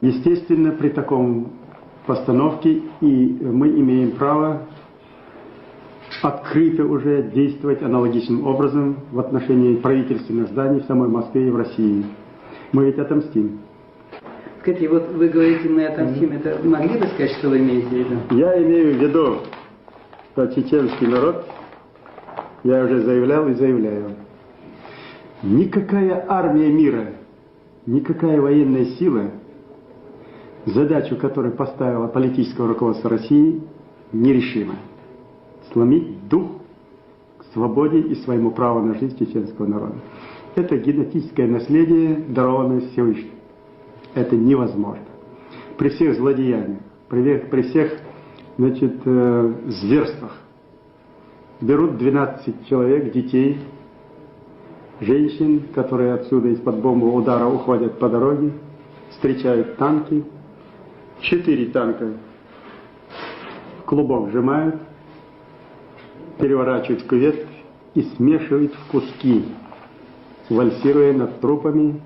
Естественно, при таком постановке и мы имеем право открыто уже действовать аналогичным образом в отношении правительственных зданий в самой Москве и в России. Мы ведь отомстим. Скажите, вот вы говорите, мы отомстим, это могли бы сказать, что вы имеете в виду? Я имею в виду, что чеченский народ, я уже заявлял и заявляю, никакая армия мира, никакая военная сила, задачу которой поставила политическое руководство России, нерешима. Сломить дух к свободе и своему праву на жизнь чеченского народа. Это генетическое наследие, дарованное Всевышним. Это невозможно. При всех злодеяниях, при всех зверствах берут 12 человек, детей, женщин, которые отсюда из-под бомбового удара уходят по дороге, встречают танки, 4 танка в клубок сжимают, переворачивают в кювет и смешивают в куски, вальсируя над трупами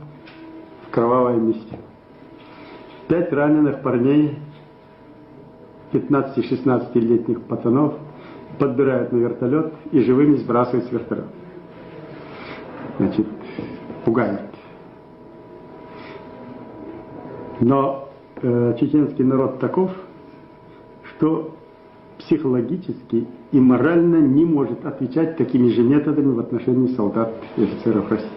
в кровавое месте. 5 раненых парней, 15-16-летних пацанов, подбирают на вертолет и живыми сбрасывают с вертолета. Пугают. Но чеченский народ таков, что психологически и морально не может отвечать такими же методами в отношении солдат и офицеров России.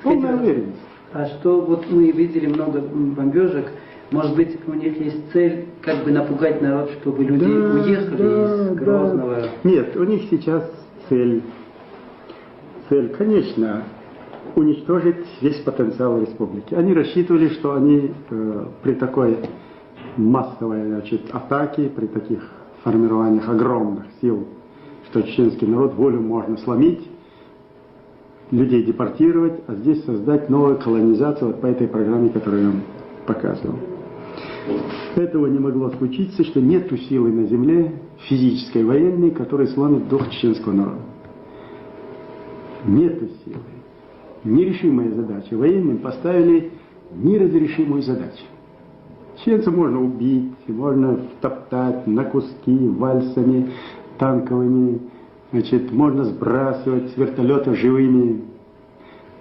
Полная уверенность. А что вот мы видели много бомбежек, может быть, у них есть цель как бы напугать народ, чтобы люди уехали из Грозного? Нет, у них сейчас цель, конечно, уничтожить весь потенциал республики. Они рассчитывали, что они при такой массовой атаке, при таких формированиях огромных сил, что чеченский народ волю можно сломить, людей депортировать, а здесь создать новую колонизацию вот по этой программе, которую я вам показывал. Этого не могло случиться, что нет силы на земле, физической, военной, которая сломит дух чеченского народа. Нет силы. Нерешимая задача. Военным поставили неразрешимую задачу. Чеченцев можно убить, можно втоптать на куски вальсами, танковыми, можно сбрасывать с вертолетов живыми,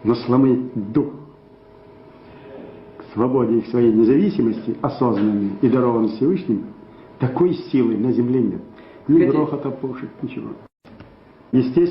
но сломить дух к свободе и к своей независимости, осознанной и дарованной Всевышним, такой силы на земле нет. Ни грохота пушек, ничего. Естественно,